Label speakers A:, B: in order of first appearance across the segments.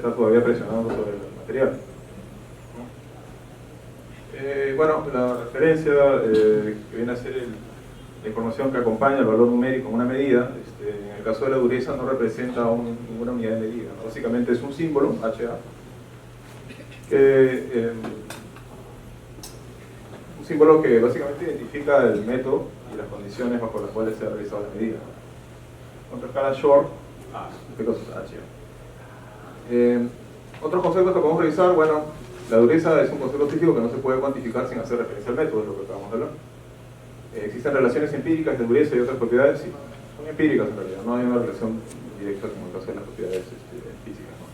A: está todavía presionando sobre el material. Bueno, la referencia que viene a ser la información que acompaña el valor numérico en una medida, en el caso de la dureza no representa ninguna unidad de medida, ¿no? Básicamente es un símbolo, HA, un símbolo que básicamente identifica el método y las condiciones bajo las cuales se ha realizado la medida. Contra escala short, este caso es HA. Otros conceptos que podemos revisar, bueno, la dureza es un concepto físico que no se puede cuantificar sin hacer referencia al método, es lo que acabamos de hablar. Existen relaciones empíricas de dureza y otras propiedades, sí, son empíricas en realidad, no hay una relación directa como en el caso de las propiedades físicas, ¿no?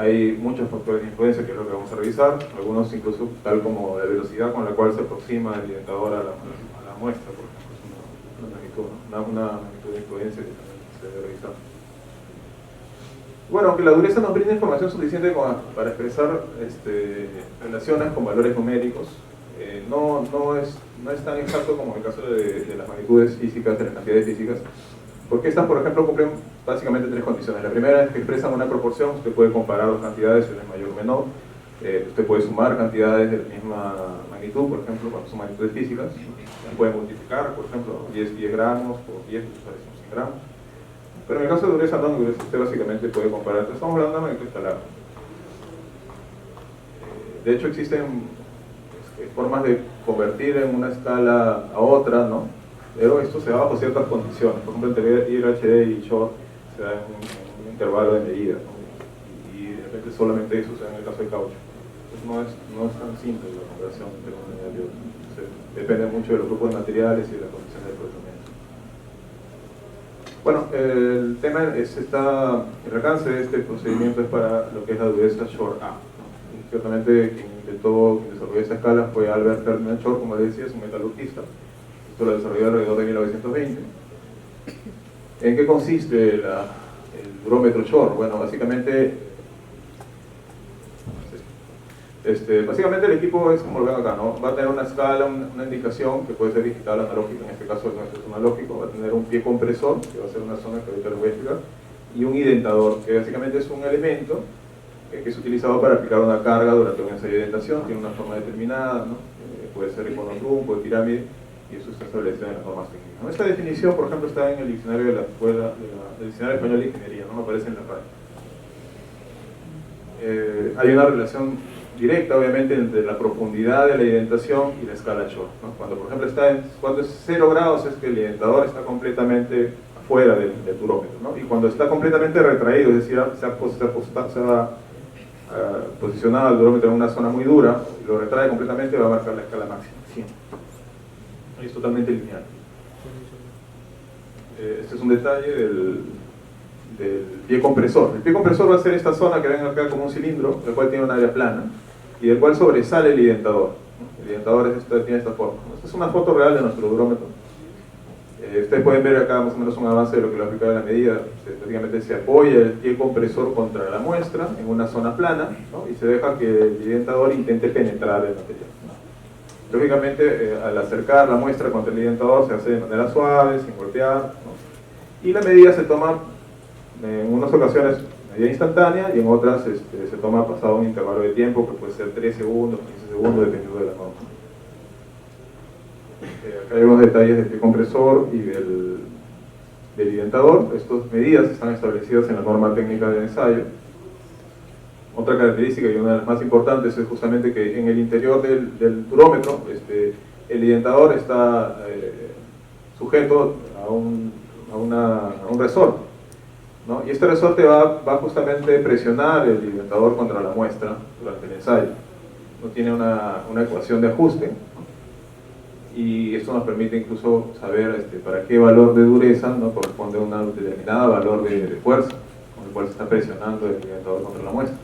A: Hay muchos factores de influencia que es lo que vamos a revisar, algunos incluso tal como la velocidad con la cual se aproxima el identador a la muestra, por ejemplo, es una magnitud, ¿no? una magnitud de influencia que también se debe revisar. Bueno, aunque la dureza nos brinda información suficiente para expresar relaciones con valores numéricos, no es tan exacto como en el caso de las magnitudes físicas, de las cantidades físicas, porque estas, por ejemplo, cumplen básicamente tres condiciones. La primera es que expresan una proporción, usted puede comparar dos cantidades, una es mayor o menor, usted puede sumar cantidades de la misma magnitud, por ejemplo, cuando son magnitudes físicas, puede multiplicar, por ejemplo, 10 gramos por 10, que son 100 gramos. Pero en el caso de dureza no, usted básicamente puede comparar. Entonces estamos hablando de magnitud escalar. De hecho existen formas de convertir en una escala a otra, ¿no? Pero esto se da bajo ciertas condiciones. Por ejemplo, entre IRHD y short se da en un intervalo de medida, ¿no? Y de repente solamente eso se da en el caso del caucho. Entonces no es tan simple la conversión entre una unidad y otra. Depende mucho de los grupos de materiales y de las condiciones del procesamiento. Bueno, el tema es el alcance de este procedimiento es para lo que es la dureza short A, ¿no? Y ciertamente quien desarrolló esta escala fue Albert Ferdinand Short, como les decía, es un metalurgista. Esto lo desarrolló alrededor de 1920. ¿En qué consiste el durómetro Short? Bueno, básicamente el equipo es como lo ven acá, ¿no? Va a tener una escala, una indicación que puede ser digital, analógica, en este caso el nuestro es analógico, va a tener un pie compresor, que va a ser una zona que ahorita les voy a explicar, y un identador, que básicamente es un elemento que es utilizado para aplicar una carga durante un ensayo de identación, tiene una forma determinada, ¿no? Puede ser icono-trunco, de pirámide, y eso está establecido en las normas técnicas, ¿no? Esta definición, por ejemplo, está en el diccionario de la escuela, del diccionario español de ingeniería, no aparece en la RAE. Hay una relación directa, obviamente, entre la profundidad de la identación y la escala Short, ¿no? Cuando, por ejemplo, cuando es 0 grados es que el identador está completamente afuera del durómetro, ¿no? Y cuando está completamente retraído, es decir, se ha posicionado el durómetro en una zona muy dura, y lo retrae completamente, va a marcar la escala máxima, 100. Es totalmente lineal. Este es un detalle del pie compresor. El pie compresor va a ser esta zona que ven acá como un cilindro, el cual tiene un área plana, y del cual sobresale el identador. El identador tiene esta forma. Esta es una foto real de nuestro durómetro. Ustedes pueden ver acá más o menos un avance de lo que lo aplicaba en la medida. Prácticamente se apoya el pie compresor contra la muestra en una zona plana, ¿no? Y se deja que el identador intente penetrar el material, ¿no? Lógicamente, al acercar la muestra contra el identador se hace de manera suave, sin golpear, ¿no? Y la medida se toma en unas ocasiones medida instantánea y en otras se toma pasado un intervalo de tiempo que puede ser 3 segundos, 15 segundos, dependiendo de la norma. Acá hay unos detalles del pie compresor y del identador. Estas medidas están establecidas en la norma técnica del ensayo. Otra característica y una de las más importantes es justamente que en el interior del durómetro el identador está sujeto a un resorte, ¿no? Y este resorte va justamente a presionar el identador contra la muestra durante el ensayo. No tiene una ecuación de ajuste, ¿no? Y esto nos permite incluso saber para qué valor de dureza, ¿no? Corresponde a un determinado valor de fuerza con el cual se está presionando el identador contra la muestra.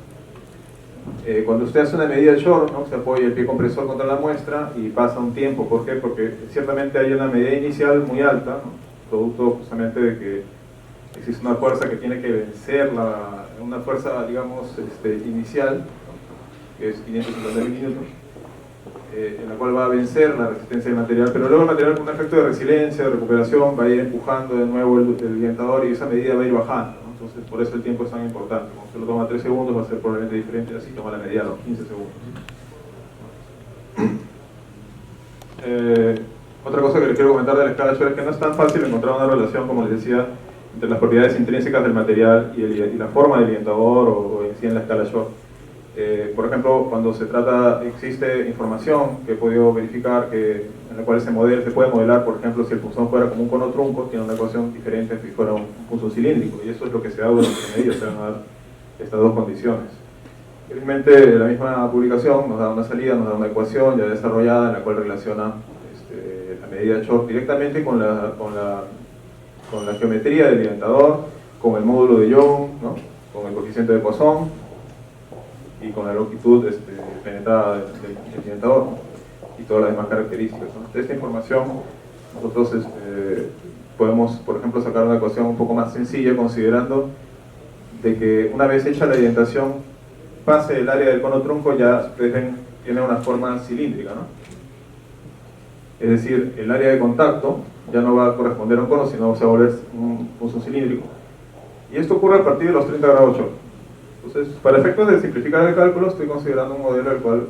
A: Cuando usted hace una medida short, ¿no? Se apoya el pie compresor contra la muestra y pasa un tiempo. ¿Por qué? Porque ciertamente hay una medida inicial muy alta, ¿no? Producto justamente de que existe una fuerza que tiene que vencer una fuerza, digamos, inicial, ¿no? Que es 550 milímetros, en la cual va a vencer la resistencia del material, pero luego el material con un efecto de resiliencia, de recuperación, va a ir empujando de nuevo el identador y esa medida va a ir bajando, ¿no? Entonces por eso el tiempo es tan importante. Como se lo toma 3 segundos va a ser probablemente diferente así toma la medida a los 15 segundos. Otra cosa que les quiero comentar de la escala Shor es que no es tan fácil encontrar una relación, como les decía, entre las propiedades intrínsecas del material y la forma del orientador o en sí en la escala Shor. Por ejemplo, cuando existe información que he podido verificar en la cual se puede modelar, por ejemplo, si el punzón fuera como un cono trunco, tiene una ecuación diferente a si fuera un punzón cilíndrico, y eso es lo que se da durante la medida, se van a dar estas dos condiciones. Felizmente, la misma publicación nos da una salida, nos da una ecuación ya desarrollada en la cual relaciona la medida Shor directamente con la geometría del orientador, con el módulo de Young, ¿no? Con el coeficiente de Poisson y con la longitud penetrada del orientador y todas las demás características, ¿no? De esta información nosotros podemos, por ejemplo, sacar una ecuación un poco más sencilla considerando de que una vez hecha la orientación pase del área del cono trunco ya tiene una forma cilíndrica, ¿no? Es decir, el área de contacto ya no va a corresponder a un cono, sino se va a volver un punzón cilíndrico. Y esto ocurre a partir de los 30 grados Shor. Entonces, para efectos de simplificar el cálculo, estoy considerando un modelo el cual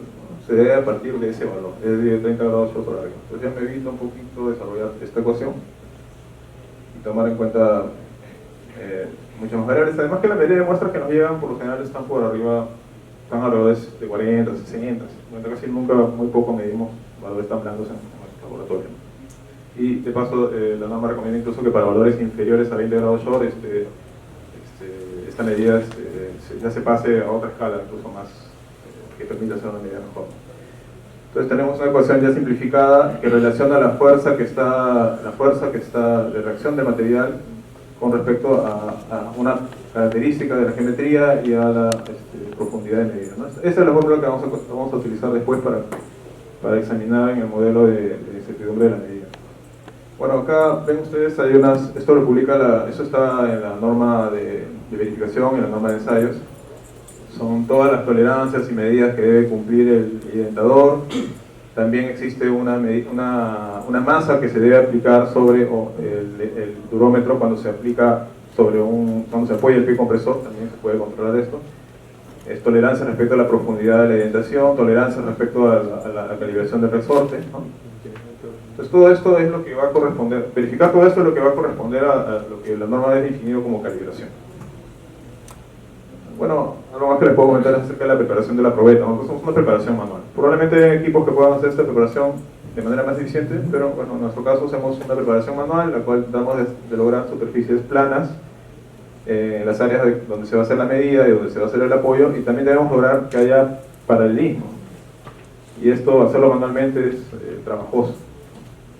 A: se debe a partir de ese valor, es decir, 30 grados Shor por arriba. Entonces ya me evito un poquito desarrollar esta ecuación y tomar en cuenta muchas más variables. Además que la mayoría de muestras que nos llegan por lo general están por arriba, están alrededor de 40, 60, 50, casi nunca, muy poco medimos valores tan blandos en nuestro laboratorio. Y de paso, la norma recomienda incluso que para valores inferiores a 20 grados Shor, esta medida ya se pase a otra escala, incluso más, que permita hacer una medida mejor. Entonces tenemos una ecuación ya simplificada que relaciona la fuerza que está de reacción del material con respecto a una característica de la geometría y a la profundidad de medida, ¿no? Esa es la fórmula que vamos a utilizar después para examinar en el modelo de incertidumbre de la medida. Bueno, acá ven ustedes, esto lo publica, eso está en la norma de verificación y la norma de ensayos. Son todas las tolerancias y medidas que debe cumplir el orientador. También existe una masa que se debe aplicar sobre el durómetro cuando se aplica cuando se apoya el pie compresor, también se puede controlar esto. Es tolerancia respecto a la profundidad de la orientación, tolerancia respecto a la calibración del resorte, ¿no? Entonces todo esto es lo que va a corresponder, verificar todo esto es lo que va a corresponder a lo que la norma ha definido como calibración. Bueno, algo más que les puedo comentar acerca de la preparación de la probeta, ¿no? Pues es una preparación manual. Probablemente hay equipos que puedan hacer esta preparación de manera más eficiente, pero bueno, en nuestro caso hacemos una preparación manual, la cual tratamos de lograr superficies planas en las áreas donde se va a hacer la medida y donde se va a hacer el apoyo, y también debemos lograr que haya paralelismo. Y esto, hacerlo manualmente, es trabajoso,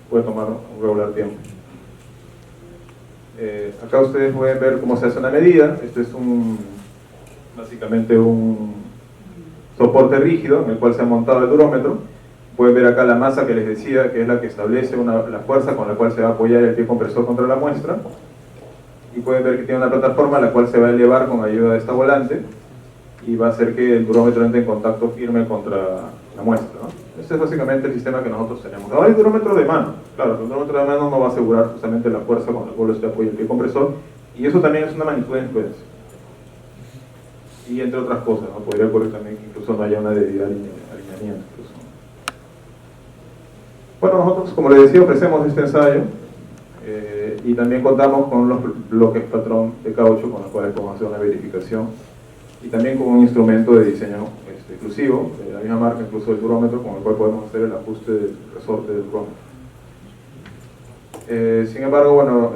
A: puede tomar un regular tiempo. Acá ustedes pueden ver cómo se hace una medida. Este es básicamente un soporte rígido en el cual se ha montado el durómetro. Pueden ver acá la masa que les decía, que es la que establece la fuerza con la cual se va a apoyar el pie compresor contra la muestra. Y pueden ver que tiene una plataforma la cual se va a elevar con ayuda de esta volante y va a hacer que el durómetro entre en contacto firme contra la muestra, ¿no? Este es básicamente el sistema que nosotros tenemos. Ahora hay durómetro de mano. Claro, el durómetro de mano no va a asegurar justamente la fuerza con la cual se apoya el pie compresor, y eso también es una magnitud de influencia. Y entre otras cosas, ¿no? Podría ocurrir también que incluso no haya una debida alineamiento. Incluso. Bueno, nosotros, como les decía, ofrecemos este ensayo y también contamos con los bloques patrón de caucho con los cuales podemos hacer una verificación, y también con un instrumento de diseño exclusivo de la misma marca, incluso el durómetro, con el cual podemos hacer el ajuste del resorte del durómetro. Sin embargo, bueno,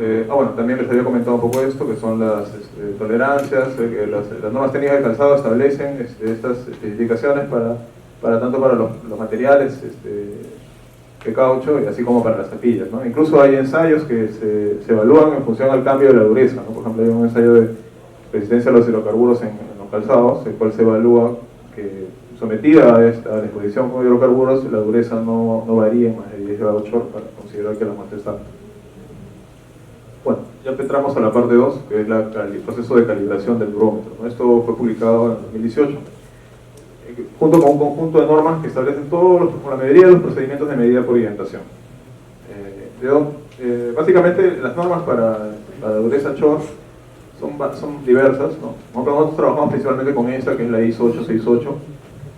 A: también les había comentado un poco esto, que son las tolerancias, que las normas técnicas de calzado establecen estas especificaciones tanto para los materiales de caucho, y así como para las tapillas, ¿no? Incluso hay ensayos que se evalúan en función al cambio de la dureza, ¿no? Por ejemplo, hay un ensayo de resistencia a los hidrocarburos en los calzados, el cual se evalúa que sometida a la exposición con hidrocarburos, la dureza no varía en más de 10 grados Shor para considerar que la muestra está. Bueno, ya entramos a la parte 2, que es el proceso de calibración del durómetro, ¿no? Esto fue publicado en 2018, junto con un conjunto de normas que establecen la mayoría de los procedimientos de medida por orientación. Básicamente, las normas para la dureza Shor son diversas, ¿no? Nosotros trabajamos principalmente con esta, que es la ISO 868.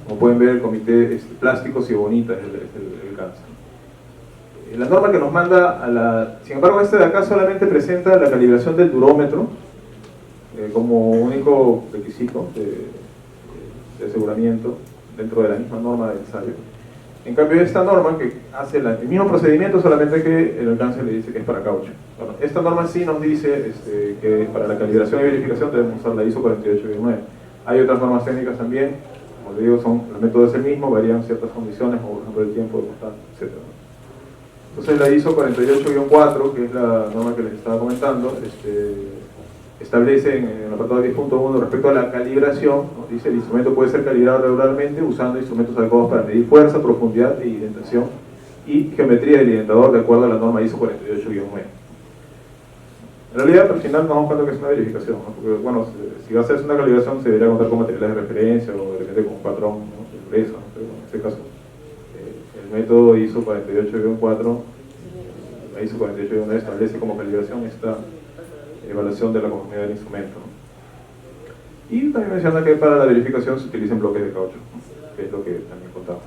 A: Como pueden ver, el comité plásticos y bonita es el cáncer. La norma que nos manda sin embargo, este de acá solamente presenta la calibración del durómetro como único requisito de aseguramiento dentro de la misma norma de ensayo. En cambio, esta norma que hace el mismo procedimiento, solamente que el alcance le dice que es para caucho. Bueno, esta norma sí nos dice que para la calibración y verificación debemos usar la ISO 489. Hay otras normas técnicas también, como les digo, el método es el mismo, varían ciertas condiciones, como por ejemplo el tiempo de constante, etc. Entonces la ISO 48-4, que es la norma que les estaba comentando, establece en el apartado 10.1 respecto a la calibración, ¿no? Dice: el instrumento puede ser calibrado regularmente usando instrumentos adecuados para medir fuerza, profundidad e indentación y geometría del indentador de acuerdo a la norma ISO 48-9. En realidad, al final nos damos cuenta que es una verificación, ¿no? Porque, bueno, si va a hacerse una calibración se debería contar con materiales de referencia o de repente con un patrón, ¿no?, de dureza, ¿no? Pero en este caso el método ISO 48-4, la ISO 48-9 establece como calibración esta evaluación de la conformidad del instrumento, ¿no? Y también menciona que para la verificación se utilizan bloques de caucho, ¿no?, que es lo que también contamos.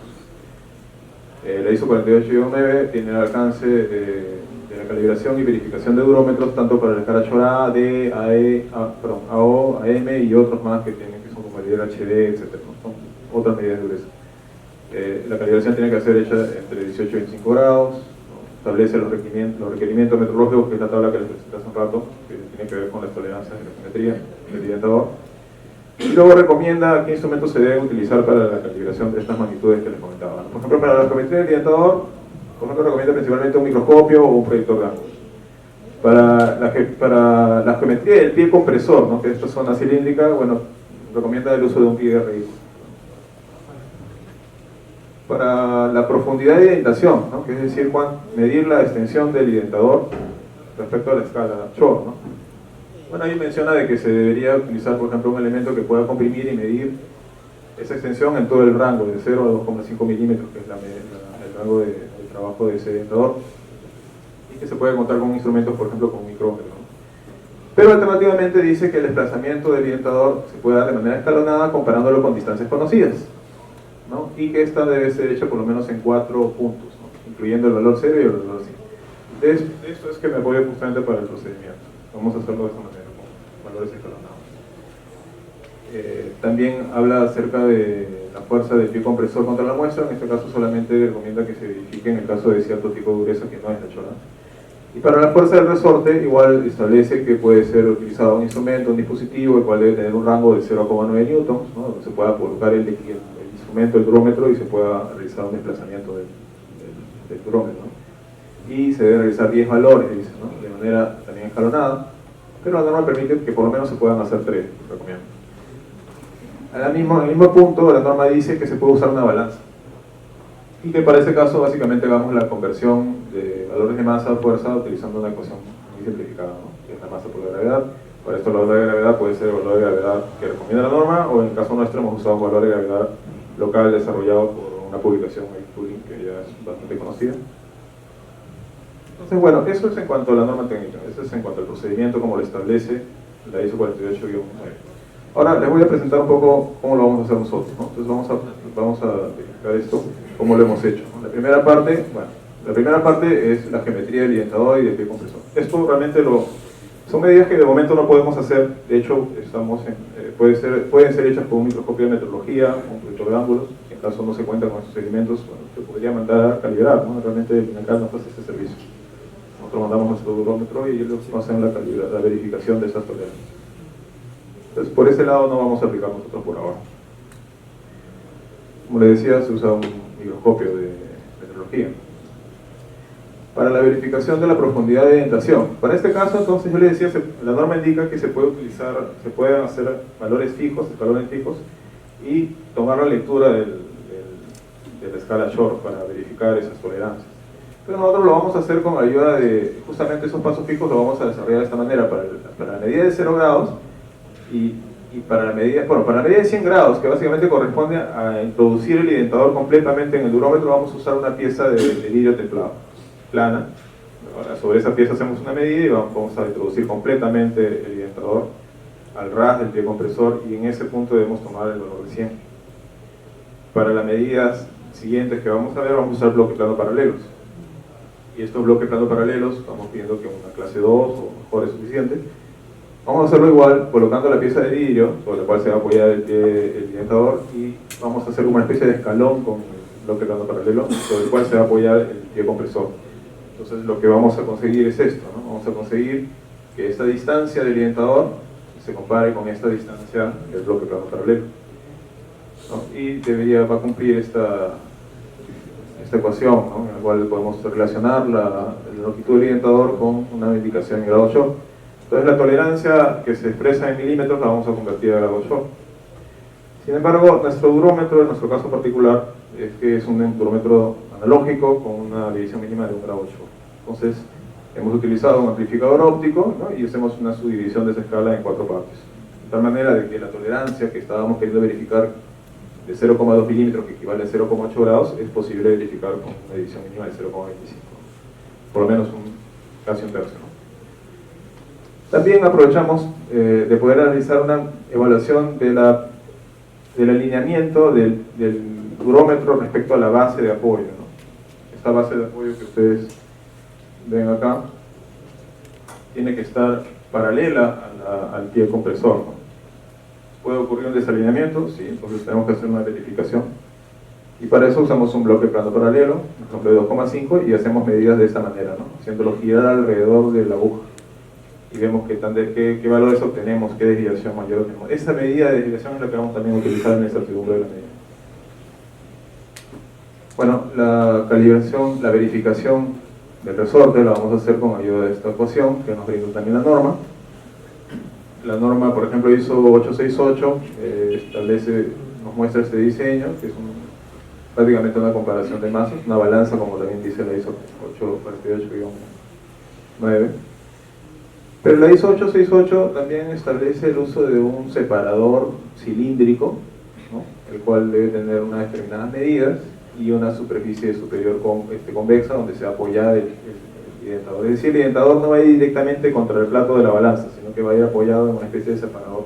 A: La ISO 48-9 tiene el alcance de la calibración y verificación de durómetros tanto para la escala Shor A, D, AE, AO, AM y otros más que son como el HD, etc., ¿no? Son otras medidas de dureza. La calibración tiene que ser hecha entre 18 y 25 grados, ¿no? Establece los requerimientos metrológicos, que es la tabla que les presenté hace un rato, que tiene que ver con las tolerancias de la geometría del identador. Y luego recomienda qué instrumentos se deben utilizar para la calibración de estas magnitudes que les comentaba, ¿no? Por ejemplo, para la geometría del identador, por ejemplo, recomienda principalmente un microscopio o un proyector de ángulos. Para la geometría del pie compresor, ¿no?, que es esta zona cilíndrica, bueno, recomienda el uso de un pie RI. Para la profundidad de indentación, ¿no?, que es decir, medir la extensión del identador respecto a la escala Shor, ¿no? Bueno, ahí menciona de que se debería utilizar, por ejemplo, un elemento que pueda comprimir y medir esa extensión en todo el rango, de 0 a 2,5 milímetros, que es el rango de trabajo de ese identador, y que se puede contar con instrumentos, por ejemplo, con un micrómetro, ¿no? Pero alternativamente dice que el desplazamiento del identador se puede dar de manera escalonada comparándolo con distancias conocidas, ¿no?, y que esta debe ser hecha por lo menos en 4 puntos, ¿no?, incluyendo el valor 0 y el valor 5. De esto es que me apoyo justamente para el procedimiento. Vamos a hacerlo de esta manera, con valores escalonados. También habla acerca de la fuerza del pie compresor contra la muestra. En este caso solamente recomienda que se verifique en el caso de cierto tipo de dureza que no es la Shor A. Y para la fuerza del resorte, igual establece que puede ser utilizado un instrumento, un dispositivo, el cual debe tener un rango de 0,9 newtons, ¿no?, donde se pueda colocar el instrumento, el durómetro, y se pueda realizar un desplazamiento del durómetro, ¿no? Y se deben realizar 10 valores, dice, ¿no?, de manera también escalonada, pero la norma permite que por lo menos se puedan hacer 3, recomiendo. En el mismo punto, la norma dice que se puede usar una balanza, y que para ese caso básicamente hagamos la conversión de valores de masa a fuerza utilizando una ecuación muy simplificada, ¿no?, que es la masa por la gravedad. Para esto el valor de gravedad puede ser el valor de gravedad que recomienda la norma, o en el caso nuestro hemos usado un valor de gravedad local desarrollado por una publicación en Turing que ya es bastante conocida. Entonces, bueno, eso es en cuanto a la norma técnica, eso es en cuanto al procedimiento como lo establece la ISO 48-9. Ahora les voy a presentar un poco cómo lo vamos a hacer nosotros, ¿no? Entonces vamos a verificar esto, cómo lo hemos hecho, ¿no? La primera parte es la geometría del identador y del pie compresor. Esto realmente son medidas que de momento no podemos hacer. De hecho, pueden ser hechas con un microscopio de metrología, un proyector de ángulos. En caso no se cuenta con estos elementos, bueno, se podría mandar a calibrar, ¿no? Realmente acá nos hace ese servicio. Nosotros mandamos nuestro durómetro y ellos hacen la verificación de esas tolerancias. Entonces, por ese lado no vamos a aplicar nosotros por ahora. Como les decía, se usa un microscopio de metrología. Para la verificación de la profundidad de indentación. Para este caso, entonces, yo les decía, la norma indica que se pueden hacer valores fijos, escalones fijos, y tomar la lectura de la escala Shor para verificar esas tolerancias. Pero nosotros lo vamos a hacer con ayuda de, justamente esos pasos fijos lo vamos a desarrollar de esta manera. Para la medida de 0 grados, y para la medida de 100 grados, que básicamente corresponde a introducir el identador completamente en el durómetro, vamos a usar una pieza de vidrio templado, plana. Ahora, sobre esa pieza hacemos una medida y vamos a introducir completamente el identador al ras del pie compresor, y en ese punto debemos tomar el valor de 100. Para las medidas siguientes que vamos a ver, vamos a usar bloques plano paralelos. Y estos bloques plano paralelos, estamos pidiendo que una clase 2 o mejor es suficiente. Vamos a hacerlo igual, colocando la pieza de vidrio, sobre la cual se va a apoyar el evidentador, y vamos a hacer una especie de escalón con el bloque plano paralelo, sobre el cual se va a apoyar el pie compresor. Entonces lo que vamos a conseguir es esto, ¿no? Vamos a conseguir que esta distancia del evidentador se compare con esta distancia del bloque plano paralelo, ¿no? Y va a cumplir esta ecuación, ¿no? En la cual podemos relacionar la longitud del evidentador con una indicación en grado Short. Entonces la tolerancia que se expresa en milímetros la vamos a convertir a grado Short. Sin embargo, nuestro durómetro, en nuestro caso particular, es que es un durómetro analógico con una división mínima de 1 grado Short. Entonces, hemos utilizado un amplificador óptico, ¿no? Y hacemos una subdivisión de esa escala en 4 partes. De tal manera de que la tolerancia que estábamos queriendo verificar de 0,2 milímetros, que equivale a 0,8 grados, es posible verificar con una división mínima de 0,25. Por lo menos casi un tercio, ¿no? También aprovechamos de poder realizar una evaluación del alineamiento del durómetro respecto a la base de apoyo, ¿no? Esta base de apoyo que ustedes ven acá tiene que estar paralela al pie compresor, ¿no? ¿Puede ocurrir un desalineamiento? Sí, entonces tenemos que hacer una verificación. Y para eso usamos un bloque plano paralelo, por ejemplo de 2,5, y hacemos medidas de esta manera, ¿no? Haciéndolo girar alrededor de la aguja. Y vemos qué valores obtenemos, qué desviación mayor obtenemos. Esa medida de desviación es la que vamos también a utilizar en la incertidumbre de la medida. Bueno, la calibración, la verificación del resorte la vamos a hacer con ayuda de esta ecuación que nos brinda también la norma. La norma, por ejemplo, ISO 868 nos muestra este diseño, que es prácticamente una comparación de masas, una balanza, como también dice la ISO 848-9. Pero la ISO 868 también establece el uso de un separador cilíndrico, ¿no? El cual debe tener unas determinadas medidas y una superficie superior convexa donde se va a apoyar el evidentador. Es decir, el evidentador no va a ir directamente contra el plato de la balanza, sino que va a ir apoyado en una especie de separador,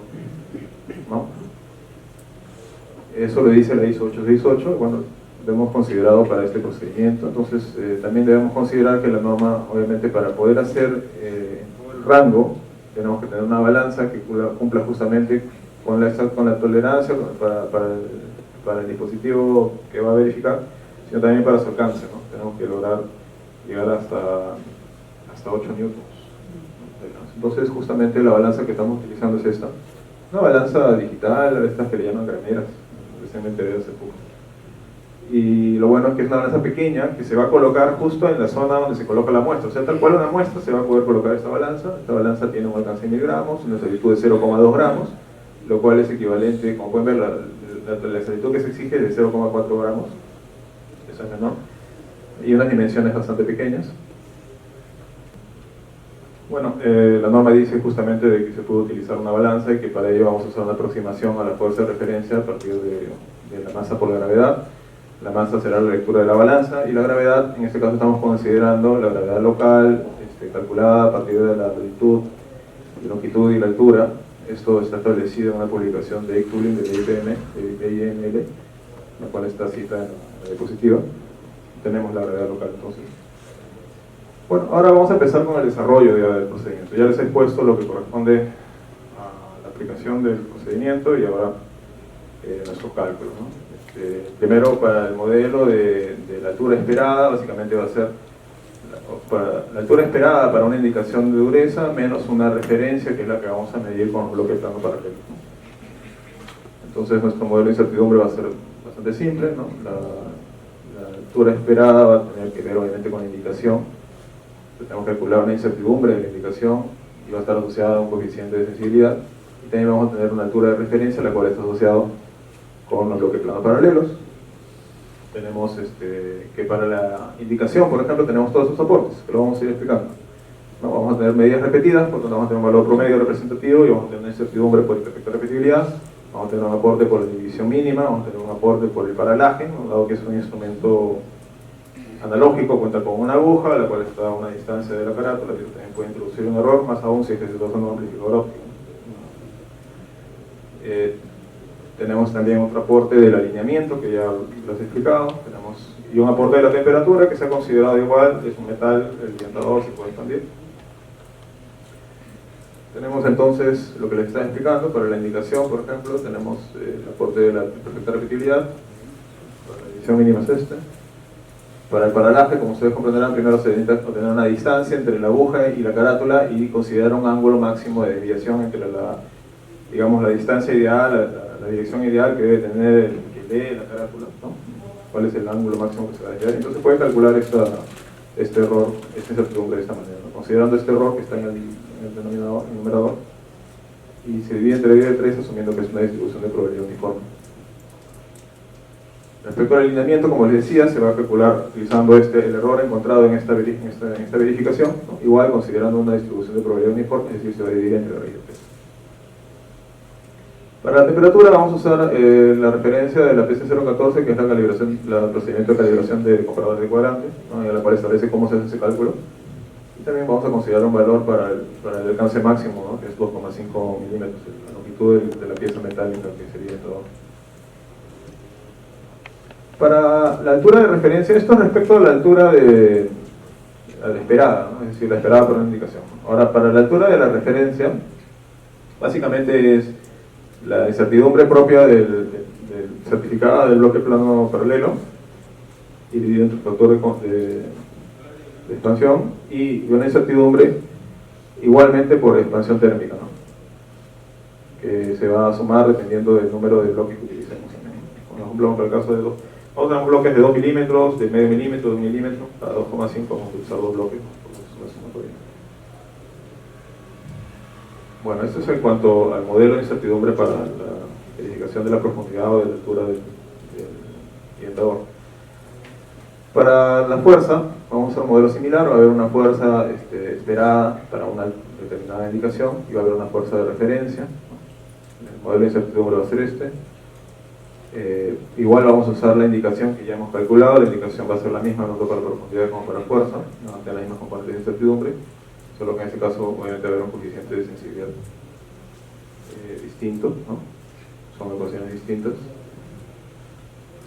A: ¿no? Eso lo dice la ISO 868, bueno, lo hemos considerado para este procedimiento. Entonces también debemos considerar que la norma, obviamente, para poder hacer todo el rango, tenemos que tener una balanza que cumpla justamente con la tolerancia para el dispositivo que va a verificar, sino también para su alcance, ¿no? Tenemos que lograr llegar hasta 8 newtons. Entonces, justamente la balanza que estamos utilizando es esta. Una balanza digital, estas que le llaman grameras, recientemente de hace poco. Y lo bueno es que es una balanza pequeña que se va a colocar justo en la zona donde se coloca la muestra. O sea, tal cual una muestra se va a poder colocar esta balanza. Esta balanza tiene un alcance de 1000 gramos, una exactitud de 0,2 gramos, lo cual es equivalente, como pueden ver, la exactitud que se exige es de 0,4 gramos, esa es menor, y unas dimensiones bastante pequeñas. Bueno, la norma dice justamente de que se puede utilizar una balanza y que para ello vamos a usar una aproximación a la fuerza de referencia a partir de la masa por la gravedad. La masa será la lectura de la balanza, y la gravedad, en este caso estamos considerando la gravedad local, calculada a partir de la latitud, longitud y la altura. Esto está establecido en una publicación de Eik-Tooling de IML, la cual está cita en la diapositiva. Tenemos la gravedad local, entonces. Bueno, ahora vamos a empezar con el desarrollo del procedimiento. Ya les he expuesto lo que corresponde a la aplicación del procedimiento y ahora nuestros cálculos, ¿no? Primero, para el modelo de la altura esperada, básicamente va a ser la altura esperada para una indicación de dureza menos una referencia, que es la que vamos a medir con un bloque plano paralelo, ¿no? Entonces nuestro modelo de incertidumbre va a ser bastante simple, ¿no? La altura esperada va a tener que ver obviamente con la indicación. Tenemos que calcular una incertidumbre de la indicación y va a estar asociada a un coeficiente de sensibilidad. Y también vamos a tener una altura de referencia, la cual está asociado con los bloques planos paralelos. Tenemos que para la indicación, por ejemplo, tenemos todos esos aportes, que lo vamos a ir explicando, ¿no? Vamos a tener medidas repetidas, por lo tanto vamos a tener un valor promedio representativo y vamos a tener una incertidumbre por el efecto de repetibilidad. Vamos a tener un aporte por la división mínima, vamos a tener un aporte por el paralaje, ¿no? Dado que es un instrumento analógico, cuenta con una aguja, la cual está a una distancia del aparato, la que también puede introducir un error, más aún si es que se usa un amplificador óptico. Tenemos también otro aporte del alineamiento, que ya lo he explicado. Y un aporte de la temperatura, que se ha considerado igual, es un metal, el orientador se puede expandir. Tenemos entonces lo que les estaba explicando. Para la indicación, por ejemplo, tenemos el aporte de la perfecta repetibilidad. Para la división mínima es este. Para el paralaje, como ustedes comprenderán, primero se necesita obtener una distancia entre la aguja y la carátula y considerar un ángulo máximo de desviación entre digamos, la distancia ideal, la dirección ideal que debe tener el que lee la carátula, ¿no? Cuál es el ángulo máximo que se va a desviar. Entonces puede calcular este error, esta incertidumbre de esta manera, ¿no? Considerando este error que está en el denominador, el numerador, y se divide entre 3 asumiendo que es una distribución de probabilidad uniforme. Respecto al alineamiento, como les decía, se va a calcular utilizando el error encontrado en esta verificación, ¿no? Igual considerando una distribución de probabilidad uniforme, es decir, se va a dividir entre la raíz de 3. Para la temperatura vamos a usar la referencia de la PC014, que es el procedimiento de calibración de comparadores de cuadrantes, ¿no? En la cual establece cómo se hace ese cálculo. Y también vamos a considerar un valor para el alcance máximo, ¿no? Que es 2,5 milímetros, la longitud de la pieza metálica que sería todo. Para la altura de referencia, esto es respecto a la altura a la esperada, ¿no? Es decir, la esperada por una indicación. Ahora, para la altura de la referencia, básicamente es la incertidumbre propia certificada del bloque plano paralelo y dividido entre el factor de expansión y una incertidumbre igualmente por expansión térmica, ¿no? Que se va a sumar dependiendo del número de bloques que utilicemos. Por ejemplo, para el caso de vamos a tener bloques de 2 milímetros, de medio milímetro, de 1 milímetro, para 2,5 vamos a utilizar 2 bloques, porque es una sumatoria. Bueno, esto es en cuanto al modelo de incertidumbre para la verificación de la profundidad o de la altura del orientador. Para la fuerza, vamos a usar un modelo similar. Va a haber una fuerza esperada para una determinada indicación y va a haber una fuerza de referencia. El modelo de incertidumbre va a ser este. Igual vamos a usar la indicación que ya hemos calculado. La indicación va a ser la misma tanto para profundidad como para fuerza, no van a tener las mismas componentes de incertidumbre, solo que en este caso obviamente va a haber un coeficiente de sensibilidad distinto, ¿no? Son ecuaciones distintas.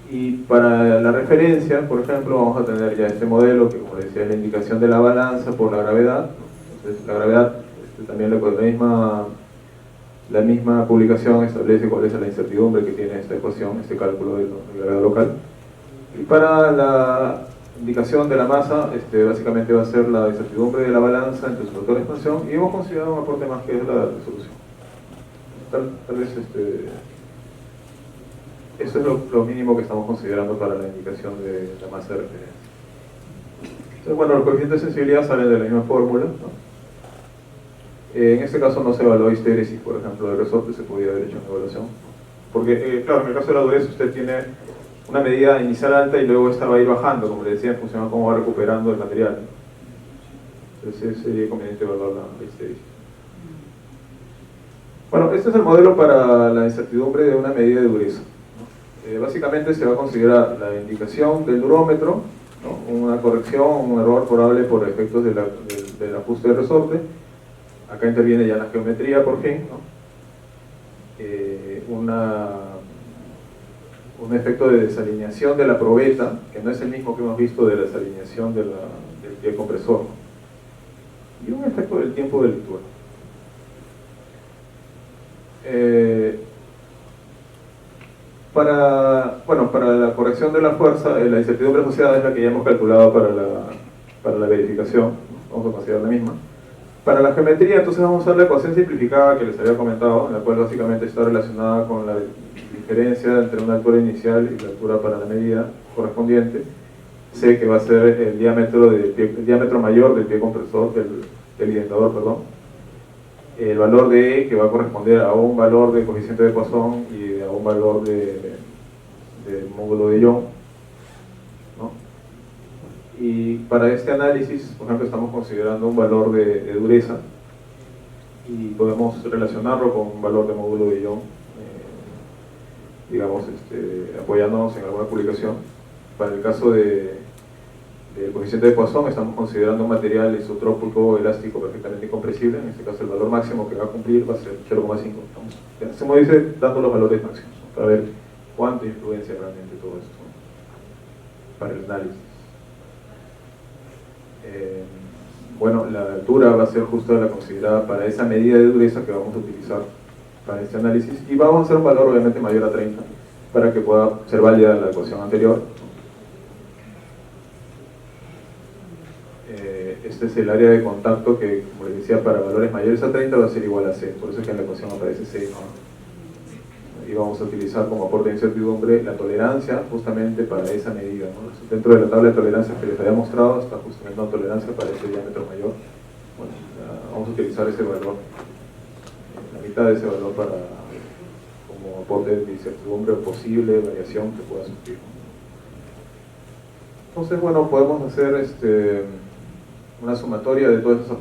A: Y para la referencia, por ejemplo, vamos a tener ya este modelo que, como les decía, es la indicación de la balanza por la gravedad. Entonces la gravedad, también la misma publicación establece cuál es la incertidumbre que tiene esta ecuación, este cálculo de la gravedad local. Y para la indicación de la masa, básicamente va a ser la incertidumbre de la balanza entre su factor de expansión, y hemos considerado un aporte más que es la resolución. Tal vez eso es lo mínimo que estamos considerando para la indicación de la masa de referencia. Entonces, bueno, los coeficientes de sensibilidad salen de la misma fórmula, ¿no? En este caso no se evaluó histéresis, por ejemplo, del resorte, se podría haber hecho una evaluación. Porque, claro, en el caso de la dureza usted tiene una medida inicial alta y luego esta va a ir bajando, como le decía, en función de cómo va recuperando el material. Entonces sería conveniente evaluar la histéresis. Bueno, este es el modelo para la incertidumbre de una medida de dureza. Básicamente se va a considerar la indicación del durómetro, ¿no? Una corrección, un error probable por efectos del ajuste del resorte. Acá interviene ya la geometría por fin, ¿no? Un efecto de desalineación de la probeta, que no es el mismo que hemos visto de la desalineación del pie compresor, ¿no? Y un efecto del tiempo de lectura. Para la corrección de la fuerza, la incertidumbre asociada es la que ya hemos calculado para la verificación, ¿no? Vamos a considerar la misma. Para la geometría, entonces vamos a usar la ecuación simplificada que les había comentado, en la cual básicamente está relacionada con la diferencia entre una altura inicial y la altura para la medida correspondiente. C, que va a ser el diámetro mayor del pie compresor, del identador, perdón. El valor de E, que va a corresponder a un valor de coeficiente de Poisson y a un valor de módulo de Young, ¿no? Y para este análisis, por ejemplo, estamos considerando un valor de dureza y podemos relacionarlo con un valor de módulo de Young, digamos, apoyándonos en alguna publicación. Para el caso de del coeficiente de Poisson estamos considerando un material isotrópico elástico perfectamente incompresible. En este caso el valor máximo que va a cumplir va a ser 0,5. Como dice, dando los valores máximos, ¿no? Para ver cuánto influencia realmente todo esto, ¿no? Para el análisis. Bueno, la altura va a ser justo la considerada para esa medida de dureza que vamos a utilizar para este análisis, y vamos a hacer un valor obviamente mayor a 30 para que pueda ser válida la ecuación anterior. Este es el área de contacto que, como les decía, para valores mayores a 30 va a ser igual a C, por eso es que en la ecuación aparece C, ¿no? Y vamos a utilizar como aporte de incertidumbre la tolerancia justamente para esa medida, ¿no? Dentro de la tabla de tolerancias que les había mostrado está justamente una tolerancia para ese diámetro mayor. Bueno, vamos a utilizar ese valor, la mitad de ese valor para como aporte de incertidumbre o posible variación que pueda sufrir. Entonces, bueno, podemos hacer una sumatoria de todos esos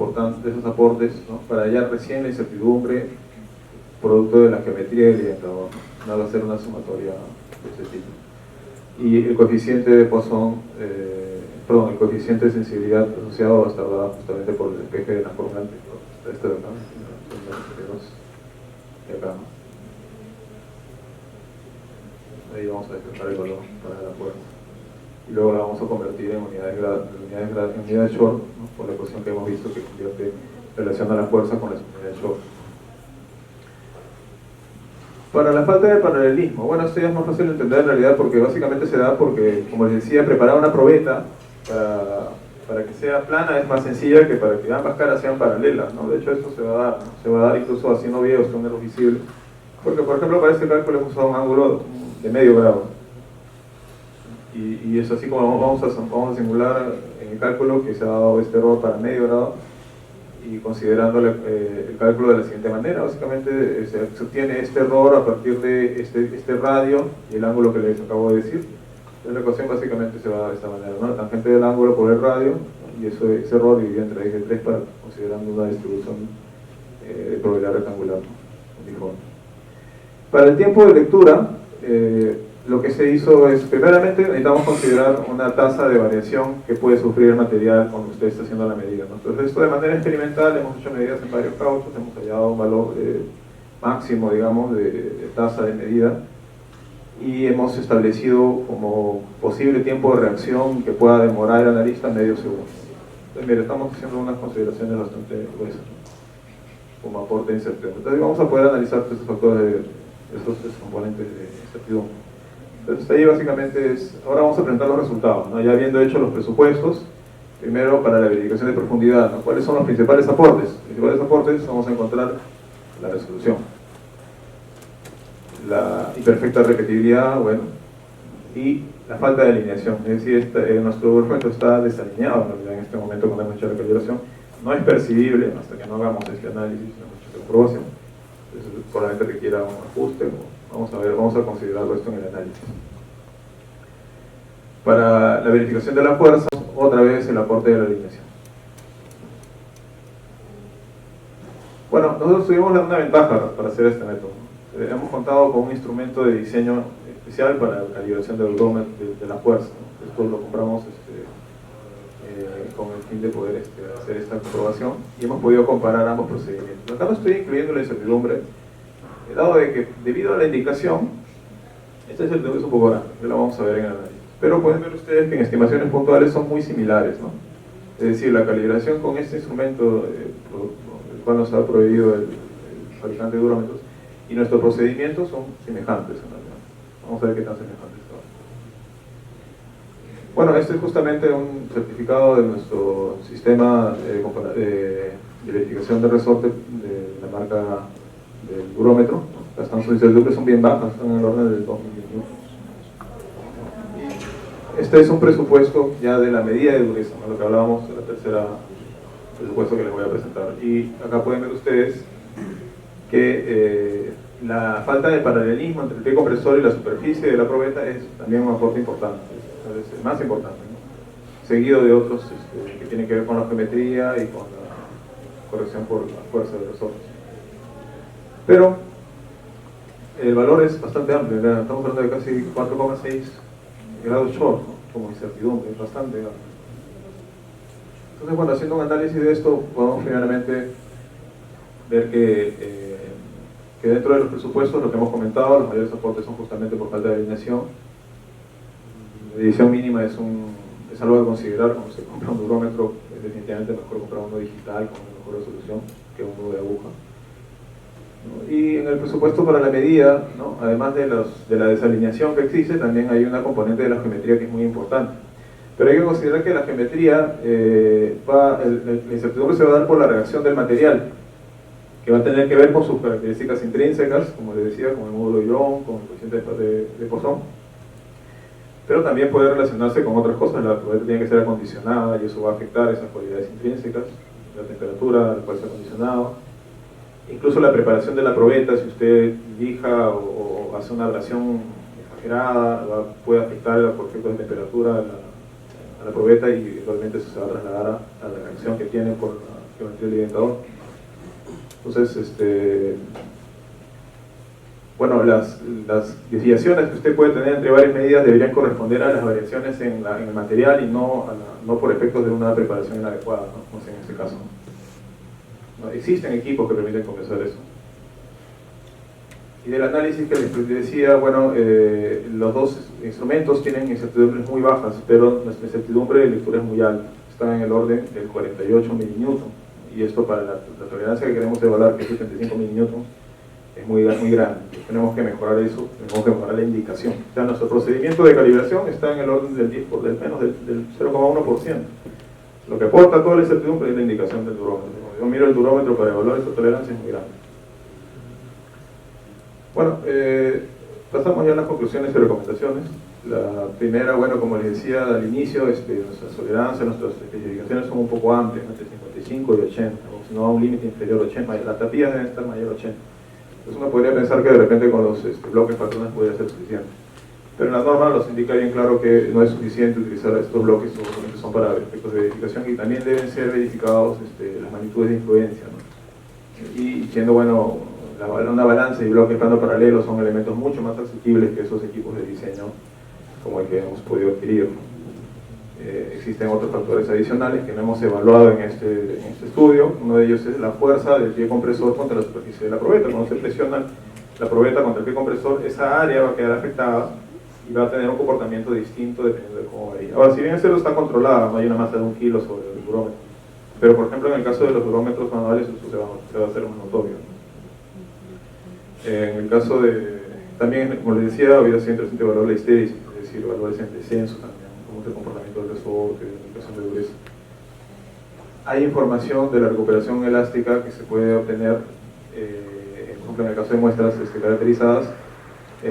A: aportes, ¿no? Para hallar recién la incertidumbre producto de la geometría del orientador, ¿no? Va a ser una sumatoria de ese tipo. Y el coeficiente de Poisson, el coeficiente de sensibilidad asociado va a estar dado justamente por el despeje de la fórmula anterior, esta de acá, y acá, ¿no? Ahí vamos a despejar el valor para la fuerza. Y luego la vamos a convertir en unidades Short, ¿no? Por la ecuación que hemos visto que convierte relaciona la fuerza con las unidades Short. Para la falta de paralelismo, bueno, esto ya es más fácil de entender en realidad porque básicamente se da porque, como les decía, preparar una probeta para que sea plana es más sencilla que para que ambas caras sean paralelas, ¿no? De hecho, esto se va a dar, ¿no? Se va a dar incluso haciendo videos con error visible, porque por ejemplo para este cálculo hemos usado un ángulo de medio grado. Y es así como vamos a simular en el cálculo que se ha dado este error para medio grado, y considerando el cálculo de la siguiente manera. Básicamente se obtiene este error a partir de este radio y el ángulo que les acabo de decir. Entonces la ecuación básicamente se va de esta manera, ¿no? La tangente del ángulo por el radio, y ese error dividido entre raíz de 3 para, considerando una distribución de probabilidad rectangular, ¿no? Uniforme. Para el tiempo de lectura, lo que se hizo es, primeramente necesitamos considerar una tasa de variación que puede sufrir el material cuando usted está haciendo la medida, ¿no? Entonces esto de manera experimental, hemos hecho medidas en varios cauchos, hemos hallado un valor máximo, digamos, de tasa de medida, y hemos establecido como posible tiempo de reacción que pueda demorar el analista medio segundo. Entonces mire, estamos haciendo unas consideraciones bastante gruesas, ¿no? Como aporte de incertidumbre. Entonces vamos a poder analizar estos factores, estos tres componentes de incertidumbre. Entonces ahí básicamente ahora vamos a presentar los resultados, ¿no? Ya habiendo hecho los presupuestos, primero para la verificación de profundidad, ¿no? ¿Cuáles son los principales aportes? Los principales aportes vamos a encontrar la resolución, la imperfecta repetibilidad, bueno, y la falta de alineación, es decir, nuestro documento está desalineado en realidad en este momento cuando hemos hecho la calibración, no es percibible hasta que no hagamos este análisis, nuestra comprobación, entonces probablemente requiera un ajuste. Vamos a considerarlo esto en el análisis. Para la verificación de la fuerza, otra vez el aporte de la alineación. Bueno, nosotros tuvimos una ventaja para hacer este método. Hemos contado con un instrumento de diseño especial para la calibración del de la fuerza, ¿no? Esto lo compramos con el fin de poder hacer esta comprobación, y hemos podido comparar ambos procedimientos. Acá no estoy incluyendo la incertidumbre, dado de que debido a la indicación, este es el es un poco grande, que lo vamos a ver en el análisis, pero pueden ver ustedes que en estimaciones puntuales son muy similares, ¿no? Es decir, la calibración con este instrumento, el cual nos ha prohibido el fabricante de durómetros, y nuestro procedimiento son semejantes en realidad. Vamos a ver qué tan semejantes son. Bueno, este es justamente un certificado de nuestro sistema de verificación de resorte de la marca del durómetro, ¿no? Las tasas de incertidumbre son bien bajas, están en el orden del 2 milímetros. Este es un presupuesto ya de la medida de dureza, ¿no? Lo que hablábamos de la tercera presupuesto que les voy a presentar. Y acá pueden ver ustedes que la falta de paralelismo entre el pie compresor y la superficie de la probeta es también un aporte importante, es el más importante, ¿no? Seguido de otros que tienen que ver con la geometría y con la corrección por la fuerza de resortes. Pero el valor es bastante amplio, ¿verdad? Estamos hablando de casi 4,6 grados Short, ¿no? Como incertidumbre, es bastante amplio. Entonces, bueno, haciendo un análisis de esto, podemos finalmente ver que dentro de los presupuestos, lo que hemos comentado, los mayores aportes son justamente por falta de alineación. La edición mínima es algo a considerar cuando se compra un durómetro. Es definitivamente mejor comprar uno digital con una mejor resolución que uno de aguja. Y en el presupuesto para la medida, ¿no?, además de la desalineación que existe, también hay una componente de la geometría que es muy importante. Pero hay que considerar que la geometría, la incertidumbre se va a dar por la reacción del material, que va a tener que ver con sus características intrínsecas, como les decía, con el módulo de Young, con el coeficiente de Poisson. Pero también puede relacionarse con otras cosas. La probeta tiene que ser acondicionada y eso va a afectar esas cualidades intrínsecas, la temperatura a la cual se ha acondicionado. Incluso la preparación de la probeta, si usted lija o hace una abrasión exagerada, puede afectar por efectos de temperatura a la probeta y eventualmente eso se va a trasladar a la reacción que tiene por la geometría del evidentador. Entonces, bueno, las desviaciones que usted puede tener entre varias medidas deberían corresponder a las variaciones en el material y no por efectos de una preparación inadecuada, ¿no?, como es en este caso. ¿No? Existen equipos que permiten compensar eso. Y del análisis que les decía, bueno, los dos instrumentos tienen incertidumbres muy bajas, pero nuestra incertidumbre de lectura es muy alta. Está en el orden del 48 milinewton. Y esto para la tolerancia que queremos evaluar, que es 75 milinewton, es muy grande. Tenemos que mejorar eso, tenemos que mejorar la indicación. O sea, nuestro procedimiento de calibración está en el orden del 10, del menos del 0,1%. Lo que aporta toda la incertidumbre es la indicación del durómetro. Cuando yo miro el durómetro para evaluar esta tolerancia, es muy grande. Bueno, pasamos ya a las conclusiones y recomendaciones. La primera, bueno, como les decía al inicio, nuestras tolerancias, nuestras especificaciones son un poco amplias, entre 55 y 80, o si no a un límite inferior a 80, las tapias deben estar mayor a 80. Entonces uno podría pensar que de repente con los bloques patrones podría ser suficiente. Pero en la norma nos indica bien claro que no es suficiente utilizar estos bloques, solamente son para efectos de verificación y también deben ser verificados las magnitudes de influencia, ¿no? Y siendo, bueno, una balanza y bloques plano paralelo son elementos mucho más asequibles que esos equipos de diseño como el que hemos podido adquirir, ¿no? Existen otros factores adicionales que no hemos evaluado en este estudio. Uno de ellos es la fuerza del pie compresor contra la superficie de la probeta. Cuando se presiona la probeta contra el pie compresor, esa área va a quedar afectada y va a tener un comportamiento distinto dependiendo de cómo varía. Ahora, si bien eso está controlada, no hay una masa de 1 kilo sobre el durómetro, pero por ejemplo en el caso de los durómetros manuales eso se va a hacer más notorio, ¿no? En el caso de, también como les decía, había sido interesante evaluar la histéresis, es decir, evaluar el descenso también, cómo es el comportamiento del resorte, de la indicación de dureza. Hay información de la recuperación elástica que se puede obtener, por ejemplo en el caso de muestras caracterizadas,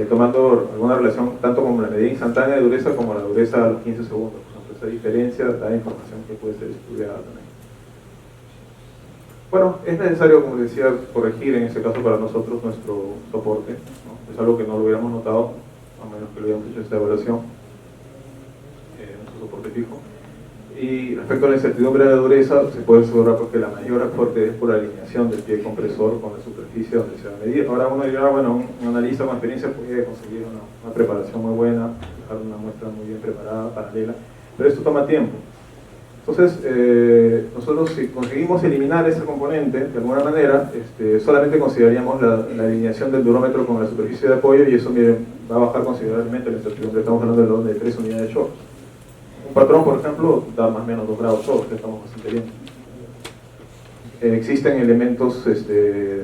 A: tomando alguna relación tanto con la medida instantánea de dureza como la dureza a los 15 segundos. Por ejemplo, esa diferencia da información que puede ser estudiada también. Bueno, es necesario, como les decía, corregir en este caso para nosotros nuestro soporte, ¿no? Es algo que no lo hubiéramos notado, a menos que lo hubiéramos hecho esta evaluación, nuestro soporte fijo. Y respecto a la incertidumbre de la dureza, se puede asegurar porque la mayor aporte es por la alineación del pie compresor con la superficie donde se va a medir. Ahora uno dirá, bueno, un analista con experiencia puede conseguir una preparación muy buena, dejar una muestra muy bien preparada, paralela, pero esto toma tiempo. Entonces, nosotros si conseguimos eliminar ese componente, de alguna manera, solamente consideraríamos la alineación del durómetro con la superficie de apoyo y eso, miren, va a bajar considerablemente la incertidumbre. Estamos hablando del orden de 3 unidades de shock. Un patrón, por ejemplo, da más o menos 2 grados shock, que estamos bastante bien. Existen elementos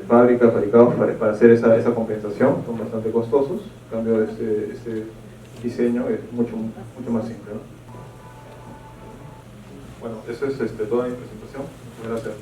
A: fabricados para hacer esa compensación, son bastante costosos. En cambio, este diseño es mucho más simple, ¿no? Bueno, eso es toda mi presentación. Muchas gracias.